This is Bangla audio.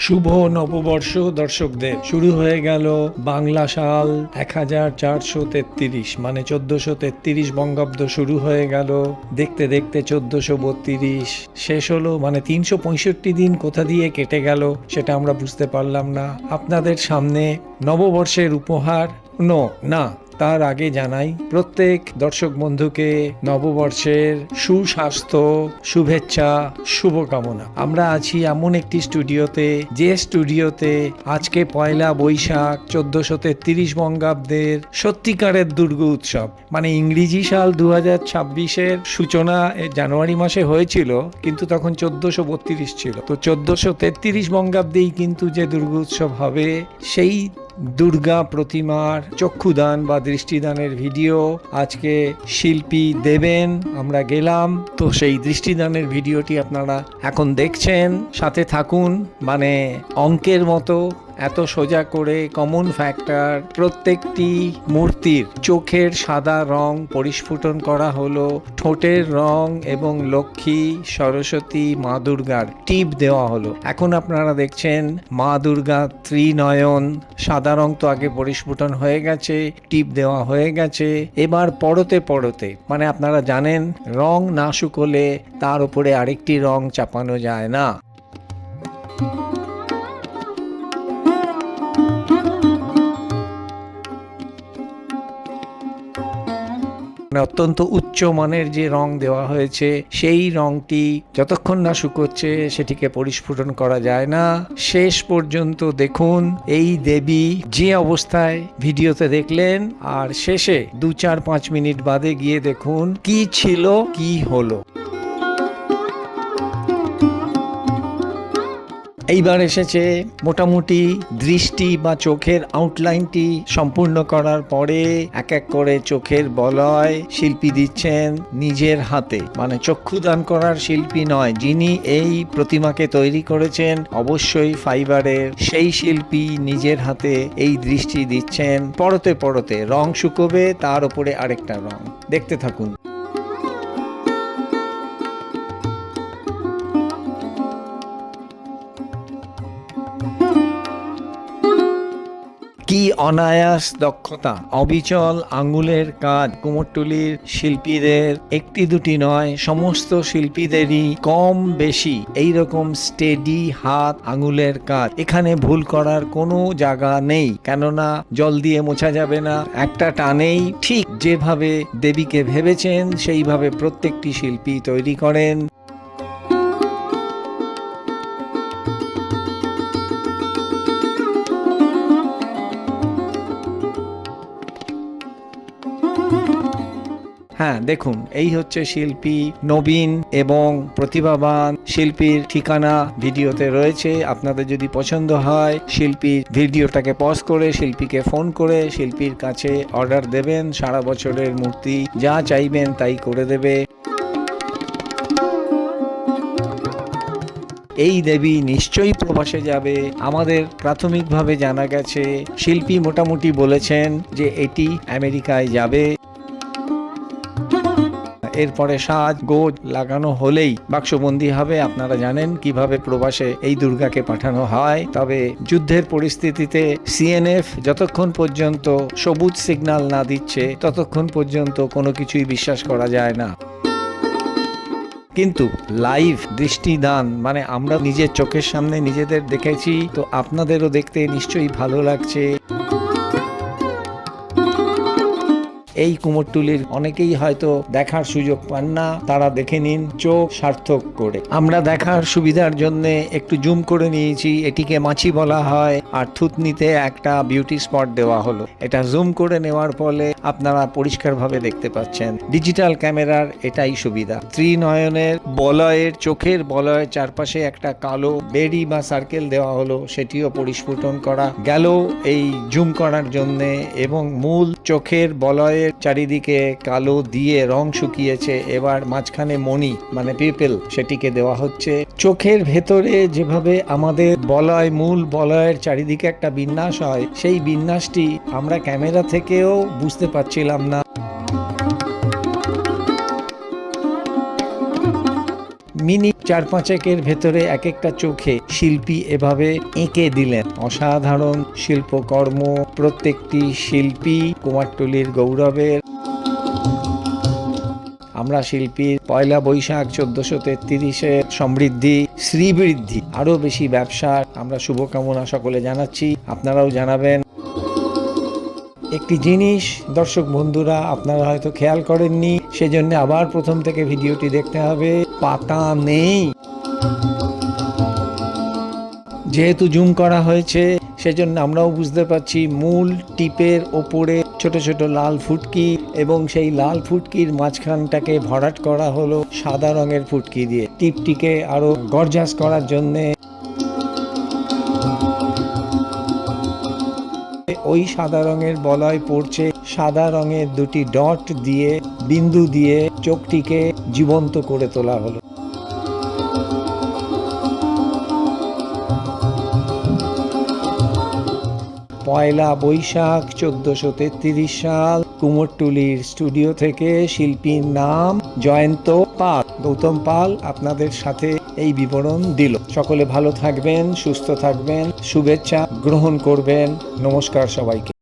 শুভ নববর্ষ দর্শকদের। শুরু হয়ে গেল বাংলা সাল 1433, মানে 1433 বঙ্গাব্দ শুরু হয়ে গেল। দেখতে দেখতে 1432 শেষ হলো, মানে 365 দিন কোথা দিয়ে কেটে গেল সেটা আমরা বুঝতে পারলাম না। আপনাদের সামনে নববর্ষের উপহার না, তার আগে জানাই প্রত্যেক দর্শক বন্ধুকে নববর্ষের সুস্বাস্থ্য, শুভেচ্ছা, শুভকামনা। আমরা আছি এমন একটি স্টুডিওতে, যে স্টুডিওতে আজকে পয়লা বৈশাখ 1433 বঙ্গাব্দের সত্যিকারের দুর্গা উৎসব, মানে ইংরেজি সাল 2026-এর সূচনা জানুয়ারি মাসে হয়েছিল, কিন্তু তখন 1432 ছিল। তো 1433 বঙ্গাব্দেই কিন্তু যে দুর্গা উৎসব হবে, সেই দুর্গা প্রতিমার চক্ষুদান বা দৃষ্টিদানের ভিডিও আজকে শিল্পী দেবেন। আমরা গেলাম, তো সেই দৃষ্টিদানের ভিডিওটি আপনারা এখন দেখছেন, সাথে থাকুন। মানে অঙ্কের মতো এত সোজা করে কমন ফ্যাক্টর, প্রত্যেকটি মূর্তির চোখের সাদা রং পরিস্ফুটন করা হলো, ঠোঁটের রং এবং লক্ষ্মী, সরস্বতী, মা দুর্গার টিপ দেওয়া হলো। এখন আপনারা দেখছেন মা দুর্গা ত্রিনয়ন, সাদা রং তো আগে পরিস্ফুটন হয়ে গেছে, টিপ দেওয়া হয়ে গেছে। এবার পরতে পরতে, মানে আপনারা জানেন রং না শুকোলে তার উপরে আরেকটি রং চাপানো যায় না। অত্যন্ত উচ্চ মানের যে রং দেওয়া হয়েছে, সেই রংটি যতক্ষণ না শুকোচ্ছে সেটিকে পরিস্ফুটন করা যায় না। শেষ পর্যন্ত দেখুন এই দেবী যে অবস্থায় ভিডিওতে দেখলেন, আর শেষে 2-4-5 মিনিট বাদে গিয়ে দেখুন কি ছিল, কি হলো। এইবার এসেছে মোটামুটি দৃষ্টি বা চোখের আউটলাইনটি সম্পূর্ণ করার পরে এক এক করে চোখের বলয় শিল্পী দিচ্ছেন নিজের হাতে, মানে চক্ষুদান করার শিল্পী নয়, যিনি এই প্রতিমাকে তৈরি করেছেন অবশ্যই ফাইবারের, সেই শিল্পী নিজের হাতে এই দৃষ্টি দিচ্ছেন। পরতে পরতে রং শুকোবে, তার উপরে আরেকটা রং। দেখতে থাকুন। কি অনায়াস দক্ষতা, অবিচল আঙ্গুলের কাজ কুমোরটুলির শিল্পীদের, একটি দুটি নয়, সমস্ত শিল্পীদেরই কম বেশি এইরকম স্টেডি হাত, আঙ্গুলের কাজ। এখানে ভুল করার কোনো জায়গা নেই, কেননা জল দিয়ে মোছা যাবে না। একটা টানেই ঠিক যেভাবে দেবীকে ভেবেছেন সেইভাবে প্রত্যেকটি শিল্পী তৈরি করেন। হ্যাঁ, দেখুন এই হচ্ছে শিল্পী নবীন এবং প্রতিভাবান শিল্পীর ঠিকানা ভিডিওতে রয়েছে। আপনাদের যদি পছন্দ হয় শিল্পীর ভিডিওটাকে পজ করে শিল্পীকে ফোন করে শিল্পীর কাছে অর্ডার দেবেন। সারা বছরের মূর্তি যা চাইবেন তাই করে দেবে। এই দেবী নিশ্চয়ই প্রবাসে যাবে। আমাদের প্রাথমিকভাবে জানা গেছে, শিল্পী মোটামুটি বলেছেন যে এটি আমেরিকায় যাবে। এরপরে সাজ গোজ লাগানো হলেই বাক্সবন্দি হবে। আপনারা জানেন কিভাবে প্রবাসে এই দুর্গাকে পাঠানো হয়। তবে যুদ্ধের পরিস্থিতিতে সিএনএফ যতক্ষণ পর্যন্ত সবুজ সিগন্যাল না দিচ্ছে ততক্ষণ পর্যন্ত কোনো কিছুই বিশ্বাস করা যায় না। কিন্তু লাইভ দৃষ্টিদান, মানে আমরা নিজের চোখের সামনে নিজেদের দেখেছি, তো আপনাদেরও দেখতে নিশ্চয়ই ভালো লাগছে। এই কুমোরটুলির অনেকেই হয়তো দেখার সুযোগ পান না, তারা দেখে নিন চোখ সার্থক করে। আমরা দেখার সুবিধার জন্য একটু জুম করে নিয়েছি। এটিকে মাছি বলা হয়, আর থুতনিতে একটা বিউটি স্পট দেওয়া হলো। এটা জুম করে নেওয়ার ফলে আপনারা পরিষ্কারভাবে দেখতে পাচ্ছেন। ডিজিটাল ক্যামেরার এটাই সুবিধা। ত্রিনয়নের বলয়ের, চোখের বলয়ের চারপাশে একটা কালো বেড়ি বা সার্কেল দেওয়া হলো, সেটিও পরিস্ফুটন করা গেল এই জুম করার জন্য। এবং মূল চোখের বলয়ের চারিদিকে কালো দিয়ে রং শুকিয়েছে, এবার মাঝখানে মণি মানে পিপল সেটিকে দেওয়া হচ্ছে। চোখের ভেতরে যেভাবে আমাদের বলয়, মূল বলয়ের চারিদিকে একটা বিন্যাস হয়, সেই বিন্যাসটি আমরা ক্যামেরা থেকেও বুঝতে পারছিলাম না। মিনিট 4-5 ভেতরে এক একটা চোখে শিল্পী এভাবে এঁকে দিলেন অসাধারণ শিল্পকর্ম। প্রত্যেকটি শিল্পী কুমারটুলির গৌরবের। আমরা শিল্পীর পয়লা বৈশাখ 1433-এ সমৃদ্ধি, শ্রীবৃদ্ধি, আরো বেশি ব্যবসার আমরা শুভকামনা সকলে জানাচ্ছি। আপনারাও জানাবেন। একটি জিনিস দর্শক বন্ধুরা আপনারা হয়তো খেয়াল করেননি, সেজন্য আবার প্রথম থেকে ভিডিওটি দেখতে হবে। পাতা নেই। যেহেতু জুম করা হয়েছে সেজন্য আমরাও বুঝতে পারছি মূল টিপের ওপরে ছোট ছোট লাল ফুটকি, এবং সেই লাল ফুটকির মাঝখানটাকে ভরাট করা হলো সাদা রঙের ফুটকি দিয়ে টিপটিকে আরো গর্জাস করার জন্যে। ওই সাদা রঙের বলয় পড়ছে সাদা রঙের দুটি ডট দিয়ে, বিন্দু দিয়ে চোখটিকে জীবন্ত করে তোলা হলো। পয়লা বৈশাখ 1433 সাল, কুমোরটুলির স্টুডিও থেকে। শিল্পীর নাম জয়ন্ত পাল। গৌতম পাল আপনাদের সাথে এই বিবরণ দিল। সকলে ভালো থাকবেন, সুস্থ থাকবেন, শুভেচ্ছা গ্রহণ করবেন। নমস্কার সবাইকে।